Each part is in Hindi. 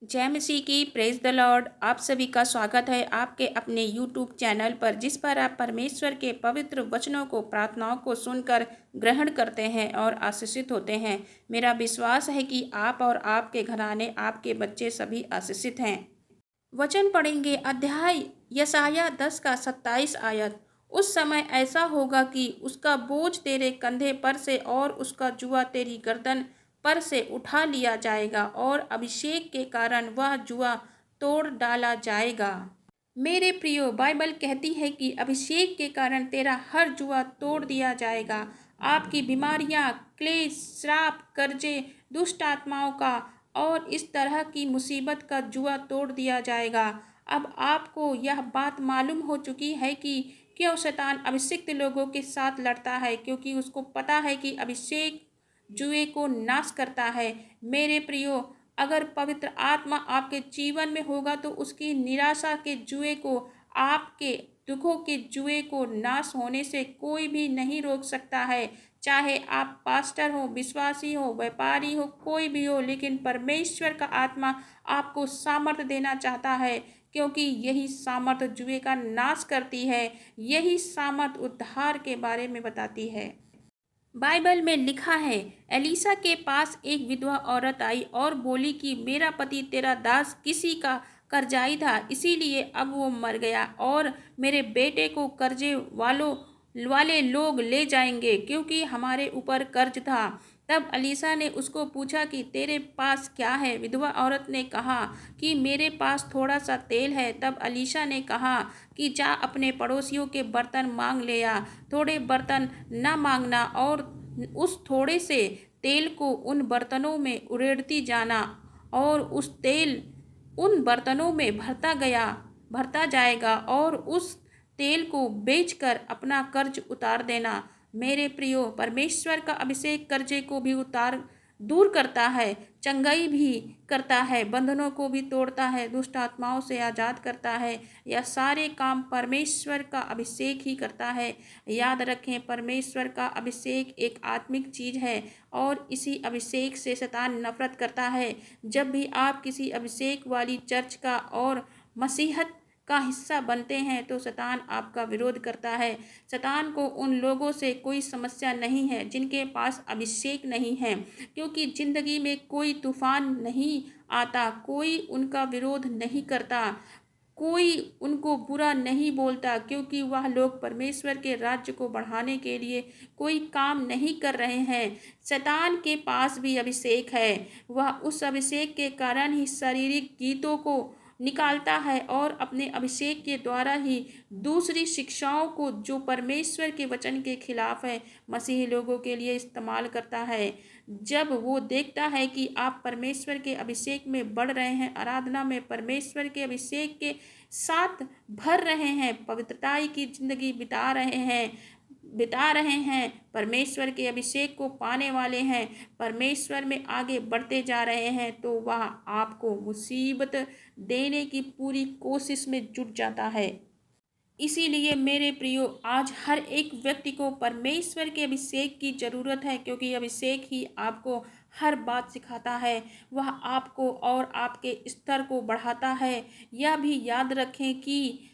जय मसीह की प्रेज द लॉर्ड। आप सभी का स्वागत है आपके अपने यूट्यूब चैनल पर, जिस पर आप परमेश्वर के पवित्र वचनों को, प्रार्थनाओं को सुनकर ग्रहण करते हैं और आशीषित होते हैं। मेरा विश्वास है कि आप और आपके घराने, आपके बच्चे सभी आशीषित हैं। वचन पढ़ेंगे अध्याय यशाया 10 का 27 आयत। उस समय ऐसा होगा कि उसका बोझ तेरे कंधे पर से और उसका जुआ तेरी गर्दन पर से उठा लिया जाएगा और अभिषेक के कारण वह जुआ तोड़ डाला जाएगा। मेरे प्रियो, बाइबल कहती है कि अभिषेक के कारण तेरा हर जुआ तोड़ दिया जाएगा। आपकी बीमारियां, क्लेश, श्राप, कर्जे, दुष्ट आत्माओं का और इस तरह की मुसीबत का जुआ तोड़ दिया जाएगा। अब आपको यह बात मालूम हो चुकी है कि क्यों शैतान अभिषिक्त लोगों के साथ लड़ता है, क्योंकि उसको पता है कि अभिषेक जुए को नाश करता है। मेरे प्रियो, अगर पवित्र आत्मा आपके जीवन में होगा तो उसकी निराशा के जुए को, आपके दुखों के जुए को नाश होने से कोई भी नहीं रोक सकता है। चाहे आप पास्टर हो, विश्वासी हो, व्यापारी हो, कोई भी हो, लेकिन परमेश्वर का आत्मा आपको सामर्थ्य देना चाहता है, क्योंकि यही सामर्थ्य जुए का नाश करती है। यही सामर्थ्य उद्धार के बारे में बताती है। बाइबल में लिखा है, एलीसा के पास एक विधवा औरत आई और बोली कि मेरा पति तेरा दास किसी का कर्जाई था, इसीलिए अब वो मर गया और मेरे बेटे को कर्जे वाले लोग ले जाएंगे, क्योंकि हमारे ऊपर कर्ज था। तब अलीसा ने उसको पूछा कि तेरे पास क्या है? विधवा औरत ने कहा कि मेरे पास थोड़ा सा तेल है। तब अलीशा ने कहा कि जा अपने पड़ोसियों के बर्तन मांग ले आ, थोड़े बर्तन न मांगना, और उस थोड़े से तेल को उन बर्तनों में उड़ेड़ती जाना और उस तेल उन बर्तनों में भरता जाएगा और उस तेल को बेचकर अपना कर्ज उतार देना। मेरे प्रियो, परमेश्वर का अभिषेक कर्जे को भी दूर करता है, चंगाई भी करता है, बंधनों को भी तोड़ता है, दुष्ट आत्माओं से आज़ाद करता है। यह सारे काम परमेश्वर का अभिषेक ही करता है। याद रखें, परमेश्वर का अभिषेक एक आत्मिक चीज़ है और इसी अभिषेक से शैतान नफरत करता है। जब भी आप किसी अभिषेक वाली चर्च का और मसीहत का हिस्सा बनते हैं तो शैतान आपका विरोध करता है। शैतान को उन लोगों से कोई समस्या नहीं है जिनके पास अभिषेक नहीं है, क्योंकि जिंदगी में कोई तूफान नहीं आता, कोई उनका विरोध नहीं करता, कोई उनको बुरा नहीं बोलता, क्योंकि वह लोग परमेश्वर के राज्य को बढ़ाने के लिए कोई काम नहीं कर रहे हैं। शैतान के पास भी अभिषेक है। वह उस अभिषेक के कारण ही शारीरिक गीतों को निकालता है और अपने अभिषेक के द्वारा ही दूसरी शिक्षाओं को, जो परमेश्वर के वचन के खिलाफ है, मसीही लोगों के लिए इस्तेमाल करता है। जब वो देखता है कि आप परमेश्वर के अभिषेक में बढ़ रहे हैं, आराधना में परमेश्वर के अभिषेक के साथ भर रहे हैं, पवित्रताई की जिंदगी बिता रहे हैं, परमेश्वर के अभिषेक को पाने वाले हैं, परमेश्वर में आगे बढ़ते जा रहे हैं, तो वह आपको मुसीबत देने की पूरी कोशिश में जुट जाता है। इसीलिए मेरे प्रियो, आज हर एक व्यक्ति को परमेश्वर के अभिषेक की ज़रूरत है, क्योंकि अभिषेक ही आपको हर बात सिखाता है। वह आपको और आपके स्तर को बढ़ाता है। यह भी याद रखें कि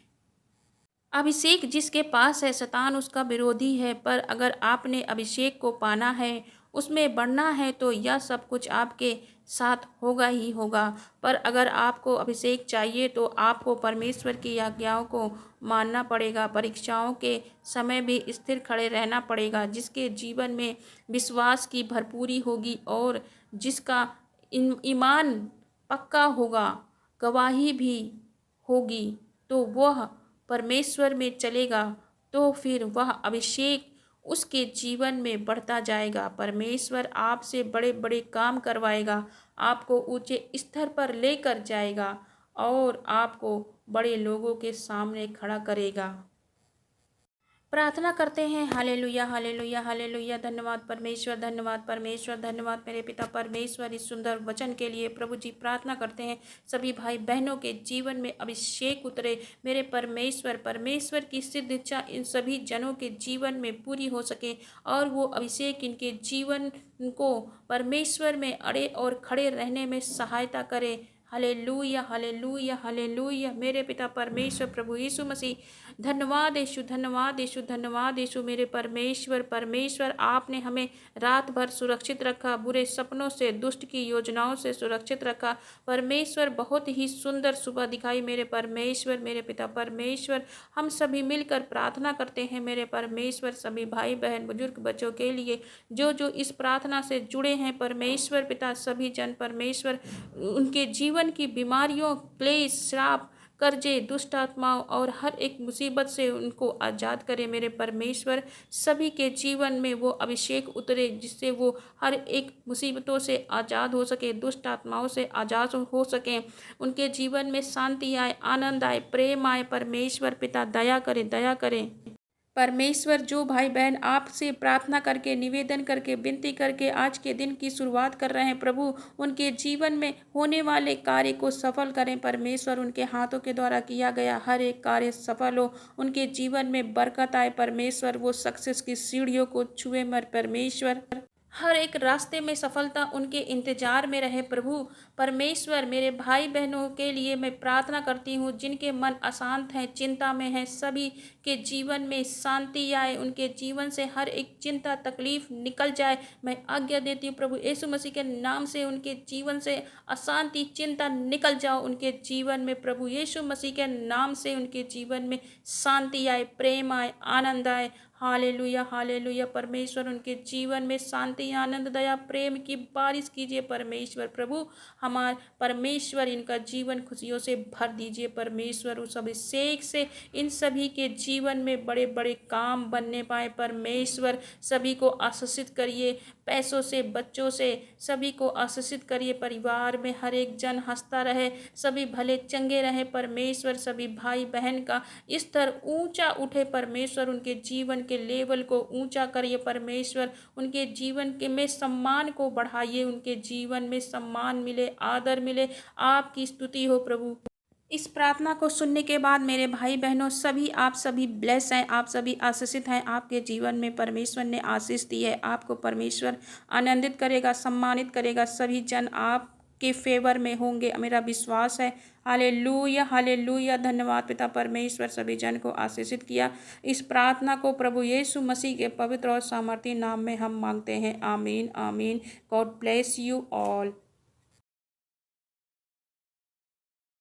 अभिषेक जिसके पास है, शैतान उसका विरोधी है, पर अगर आपने अभिषेक को पाना है, उसमें बढ़ना है, तो यह सब कुछ आपके साथ होगा ही होगा। पर अगर आपको अभिषेक चाहिए तो आपको परमेश्वर की आज्ञाओं को मानना पड़ेगा, परीक्षाओं के समय भी स्थिर खड़े रहना पड़ेगा, जिसके जीवन में विश्वास की भरपूरी होगी और जिसका ईमान पक्का होगा, गवाही भी होगी, तो वह परमेश्वर में चलेगा, तो फिर वह अभिषेक उसके जीवन में बढ़ता जाएगा। परमेश्वर आपसे बड़े बड़े काम करवाएगा, आपको ऊंचे स्तर पर लेकर जाएगा और आपको बड़े लोगों के सामने खड़ा करेगा। प्रार्थना करते हैं। Hallelujah, hallelujah, hallelujah. धन्यवाद परमेश्वर, धन्यवाद परमेश्वर, धन्यवाद मेरे पिता परमेश्वर, इस सुंदर वचन के लिए। प्रभु जी, प्रार्थना करते हैं सभी भाई बहनों के जीवन में अभिषेक उतरे। मेरे परमेश्वर, परमेश्वर की सिद्ध इच्छा इन सभी जनों के जीवन में पूरी हो सके और वो अभिषेक इनके जीवन को परमेश्वर में अड़े और खड़े रहने में सहायता करे। Hallelujah, hallelujah, hallelujah. मेरे पिता परमेश्वर प्रभु यीशु मसीह, धन्यवाद यीशु, धन्यवाद यीशु, धन्यवाद यीशु। मेरे परमेश्वर, परमेश्वर आपने हमें रात भर सुरक्षित रखा, बुरे सपनों से, दुष्ट की योजनाओं से सुरक्षित रखा। परमेश्वर बहुत ही सुंदर सुबह दिखाई मेरे परमेश्वर, मेरे पिता परमेश्वर। हम सभी मिलकर प्रार्थना करते हैं मेरे परमेश्वर, सभी भाई बहन बुजुर्ग बच्चों के लिए जो जो इस प्रार्थना से जुड़े हैं परमेश्वर पिता, सभी जन परमेश्वर उनके जीवन की बीमारियों, क्लेश, श्राप, कर्जे, दुष्ट आत्माओं और हर एक मुसीबत से उनको आज़ाद करे मेरे परमेश्वर। सभी के जीवन में वो अभिषेक उतरे जिससे वो हर एक मुसीबतों से आज़ाद हो सके, दुष्ट आत्माओं से आज़ाद हो सकें। उनके जीवन में शांति आए, आनंद आए, प्रेम आए। परमेश्वर पिता दया करें, दया करें। परमेश्वर जो भाई बहन आपसे प्रार्थना करके, निवेदन करके, विनती करके आज के दिन की शुरुआत कर रहे हैं प्रभु, उनके जीवन में होने वाले कार्य को सफल करें परमेश्वर। उनके हाथों के द्वारा किया गया हर एक कार्य सफल हो, उनके जीवन में बरकत आए परमेश्वर। वो सक्सेस की सीढ़ियों को छुए मर परमेश्वर, हर एक रास्ते में सफलता उनके इंतजार में रहे प्रभु परमेश्वर। मेरे भाई बहनों के लिए मैं प्रार्थना करती हूँ जिनके मन अशांत हैं, चिंता में हैं, सभी के जीवन में शांति आए, उनके जीवन से हर एक चिंता तकलीफ निकल जाए। मैं आज्ञा देती हूँ प्रभु यीशु मसीह के नाम से उनके जीवन से अशांति, चिंता निकल जाओ उनके जीवन में। प्रभु यीशु मसीह के नाम से उनके जीवन में शांति आए, प्रेम आए, आनंद आए। Hallelujah, hallelujah. परमेश्वर उनके जीवन में शांति, आनंद, दया, प्रेम की बारिश कीजिए परमेश्वर। प्रभु हमारे परमेश्वर इनका जीवन खुशियों से भर दीजिए परमेश्वर। उस अभिषेक से इन सभी के जीवन में बड़े बड़े काम बनने पाए परमेश्वर। सभी को आशीषित करिए, पैसों से, बच्चों से, सभी को आशीषित करिए। परिवार में हर एक जन हंसता रहे, सभी भले चंगे रहे परमेश्वर। सभी भाई बहन का स्तर ऊंचा उठे परमेश्वर, उनके जीवन के लेवल को ऊंचा करिए परमेश्वर। उनके जीवन के में सम्मान को बढ़ाइए, उनके जीवन में सम्मान मिले, आदर मिले। आपकी स्तुति हो प्रभु। इस प्रार्थना को सुनने के बाद मेरे भाई बहनों सभी, आप सभी ब्लेस हैं, आप सभी आशीषित हैं। आपके जीवन में परमेश्वर ने आशीष दी है, आपको परमेश्वर आनंदित करेगा, सम्मानित करेगा। सभी जन आपके फेवर में होंगे, मेरा विश्वास है। Hallelujah, hallelujah. धन्यवाद पिता परमेश्वर, सभी जन को आशीषित किया। इस प्रार्थना को प्रभु यीशु मसीह के पवित्र और सामर्थी नाम में हम मांगते हैं। आमीन, आमीन। God bless you all.